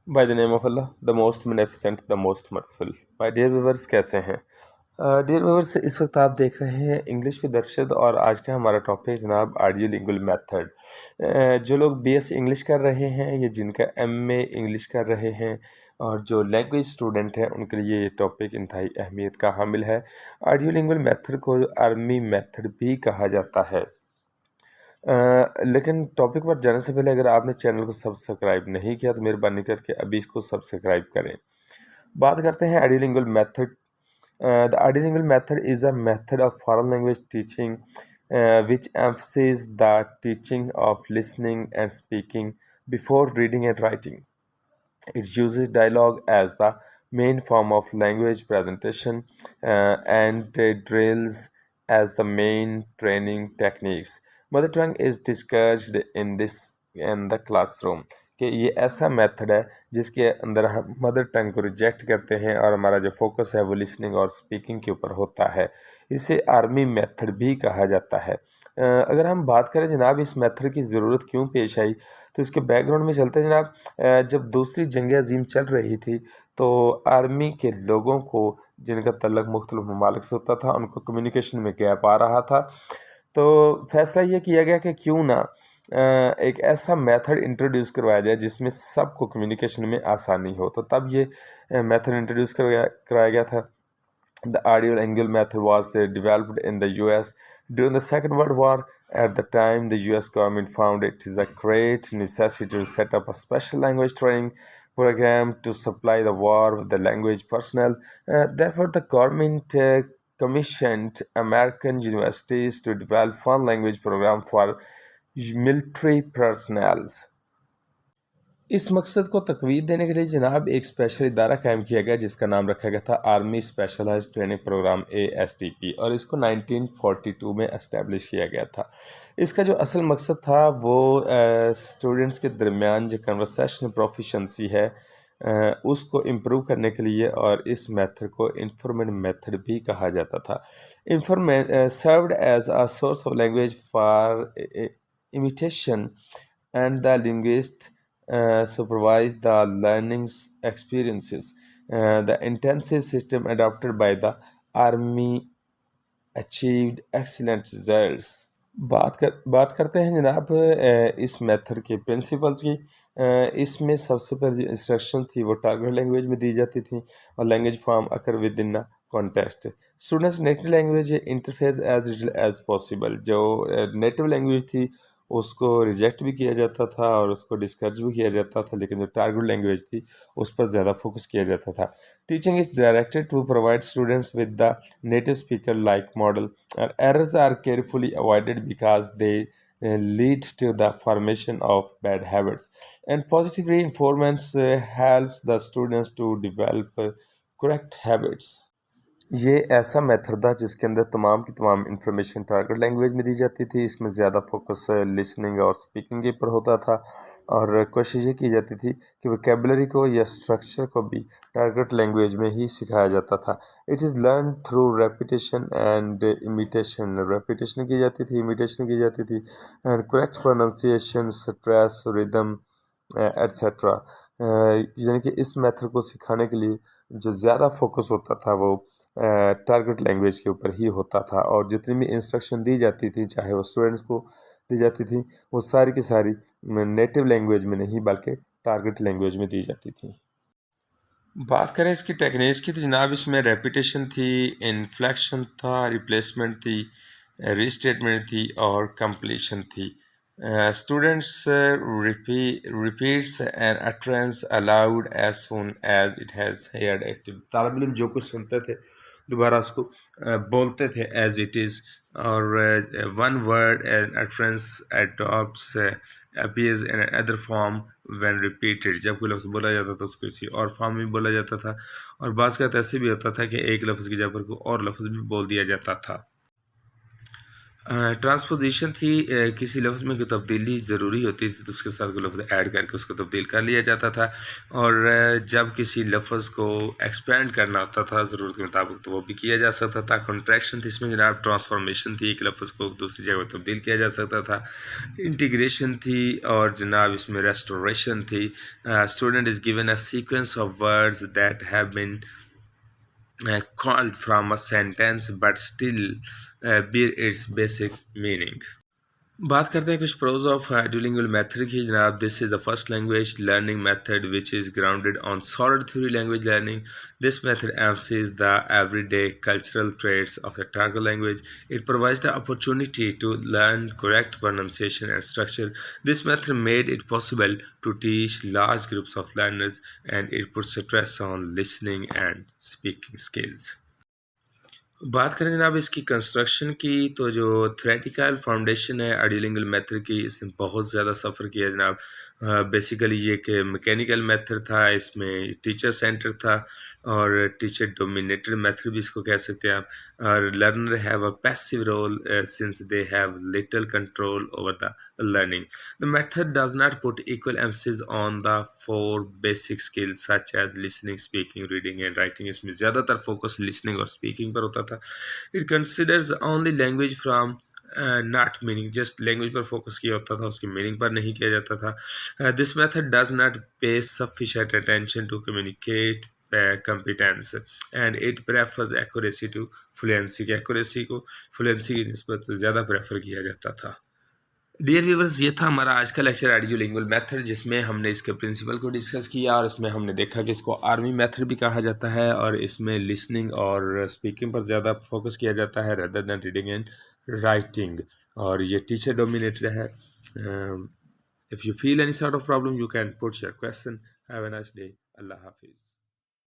Bye the name of Allah the most beneficent the most merciful. My dear viewers, कैसे हैं? Dear viewers, इस वक्त आप देख रहे हैं इंग्लिश विद अरशद और आज का हमारा टॉपिक जनाब ऑडियो लिंगुअल मेथड। जो लोग बीएस इंग्लिश कर रहे हैं या जिनका एमए इंग्लिश कर रहे हैं और जो लैंग्वेज स्टूडेंट हैं उनके लिए ये टॉपिक इंतहाई अहमियत का हामिल है। ऑडियो लिंगुअल मेथड को आर्मी मेथड भी कहा जाता है। लेकिन टॉपिक पर जाने से पहले अगर आपने चैनल को सब्सक्राइब नहीं किया तो मेहरबानी करके अभी इसको सब्सक्राइब करें। बात करते हैं audio lingual method. The audio lingual method is a method of foreign language teaching which emphasizes the teaching of listening and speaking before reading and writing. It uses dialogue as the main form of language presentation and drills as the main training techniques. Mother tongue is discussed in the classroom. कि ये ऐसा method है जिसके अंदर हम mother tongue को reject करते हैं और हमारा जो फोकस है वो लिसनिंग और स्पीकिंग के ऊपर होता है। इसे आर्मी मेथड भी कहा जाता है। अगर हम बात करें जनाब इस मेथड की ज़रूरत क्यों पेश आई तो इसके बैकग्राउंड में चलते हैं जनाब। जब दूसरी जंग अजीम चल रही थी तो आर्मी के लोगों को जिनका तल्लुक़ मुख्तलिफ ममालिक से होता था उनको कम्युनिकेशन में गैप आ रहा था। तो फैसला ये किया गया कि क्यों ना एक ऐसा मेथड इंट्रोड्यूस करवाया जाए जिसमें सबको कम्युनिकेशन में आसानी हो। तो तब ये मेथड इंट्रोड्यूस कराया गया था। The audio lingual method was developed in the US during the Second World War. At the time, the US government found it is a great necessity to set up a special language training program to supply the war with the language personnel. Therefore, the government commissioned American universities to develop foreign language program for military personnel. इस मकसद को तकवीद देने के लिए जनाब एक special इदारा कायम किया गया जिसका नाम रखा गया था army specialised training programme ASTP और इसको 1942 में इस्टेब्लिश किया गया था। इसका जो असल मकसद था वो स्टूडेंट्स के दरमियान जो कन्वर्सेशन प्रोफिशेंसी है उसको इम्प्रूव करने के लिए और इस मेथड को इंफॉर्मेट मेथड भी कहा जाता था। Served as a source of language for imitation and the linguist supervise the learning experiences. The intensive system adopted by the army achieved excellent results. बात करते हैं जनाब इस मेथड के प्रिंसिपल्स की। इसमें सबसे पहले जो इंस्ट्रक्शन थी वो टारगेट लैंग्वेज में दी जाती थी और language form occur within context. Students native language interface as little as possible. जो नेटिव लैंग्वेज थी उसको रिजेक्ट भी किया जाता था और उसको डिस्करेज भी किया जाता था, लेकिन जो टारगेट लैंग्वेज थी उस पर ज़्यादा फोकस किया जाता था। Teaching is directed to provide students with the native speaker like model और errors are carefully avoided because they lead to the formation of bad habits and positive reinforcements helps the students to develop correct habits. ये ऐसा method था जिसके अंदर तमाम की तमाम information target language में दी जाती थी। इसमें ज़्यादा फोकस लिसनिंग और स्पीकिंग के ऊपर होता था और कोशिश ये की जाती थी कि वोकैबुलरी को या स्ट्रक्चर को भी टारगेट लैंग्वेज में ही सिखाया जाता था। It is learn through repetition and imitation. Repetition की जाती थी, इमिटेशन की जाती थी and correct pronunciation, stress, rhythm etcetera. यानी कि इस मेथड को सिखाने के लिए जो ज़्यादा फोकस होता था वो टारगेट लैंग्वेज के ऊपर ही होता था और जितनी भी इंस्ट्रक्शन दी जाती थी चाहे वो स्टूडेंट्स को दी जाती थी वो सारी की सारी नेटिव लैंग्वेज में नहीं बल्कि टारगेट लैंग्वेज में दी जाती थी। बात करें इसकी टेक्निक्स की तो जनाब इसमें रेपिटेशन थी, इन्फ्लेक्शन था, रिप्लेसमेंट थी, रीस्टेटमेंट थी और कंप्लीशन थी। Students repeats an utterance aloud as soon as it has heard it. तालिब इल्म जो कुछ सुनते थे दोबारा उसको बोलते थे as it is और one word an utterance adopts appears in another form when repeated. जब कोई लफ्ज़ बोला जाता था उसको किसी और फॉर्म में बोला जाता था और बाज़ का ऐसे भी होता था कि एक लफ्ज़ की जगह पर कोई और लफ्ज़ भी बोल दिया जाता था। ट्रांसपोजिशन थी, किसी लफ्ज़ में कोई तब्दीली ज़रूरी होती थी तो उसके साथ कोई लफ्ज़ ऐड करके उसको तब्दील कर लिया जाता था। और जब किसी लफ्ज़ को एक्सपेंड करना होता था ज़रूरत के मुताबिक तो वो भी किया जा सकता था। कॉन्ट्रैक्शन थी, इसमें जनाब ट्रांसफॉर्मेशन थी, एक लफ्ज़ को दूसरी जगह तब्दील किया जा सकता था। इंटीग्रेशन थी और जनाब इसमें रेस्टोरेशन थी। Student is given a sequence of words that have been called from a sentence but still bear its basic meaning. बात करते हैं कुछ प्रोज ऑफ duolingual मेथड की जनाब। This is the first language learning method which is grounded on solid theory language learning. This method emphasizes the everyday cultural traits of a target language. It provides the opportunity to learn correct pronunciation and structure. This method made it possible to teach large groups of learners and it puts stress on listening and speaking skills. बात करें जनाब इसकी construction की तो जो theoretical foundation है audiolingual method की, इसने बहुत ज़्यादा सफ़र किया जनाब। बेसिकली ये कि मैकेनिकल मेथड था, इसमें टीचर सेंटर था और टीचर डोमिनेटेड मेथड भी इसको कह सकते हैं आप। और learner have a passive role since they have little control over the learning. The method does not put equal emphasis on the four basic skills such as listening, speaking, reading and writing. इसमें ज़्यादातर focus listening और speaking पर होता था। It considers only language from not meaning, just language पर focus किया होता था, उसकी मीनिंग पर नहीं किया जाता था। This method does not pay sufficient attention to communicate competence and it prefers accuracy to fluency। की accuracy को fluency की निस्बत ज़्यादा प्रेफर किया जाता था। डियर व्यूवर्स, ये था हमारा आज का लेक्चर ऑडियोलिंगुअल मेथड, जिसमें हमने इसके प्रिंसिपल को डिस्कस किया और इसमें हमने देखा कि इसको आर्मी मेथड भी कहा जाता है और इसमें लिसनिंग और स्पीकिंग पर ज़्यादा फोकस किया जाता है rather than reading and writing, और ये टीचर डोमिनेटेड है। If you feel any sort of problem you can put your question. Have a nice day. अल्लाह हाफिज़।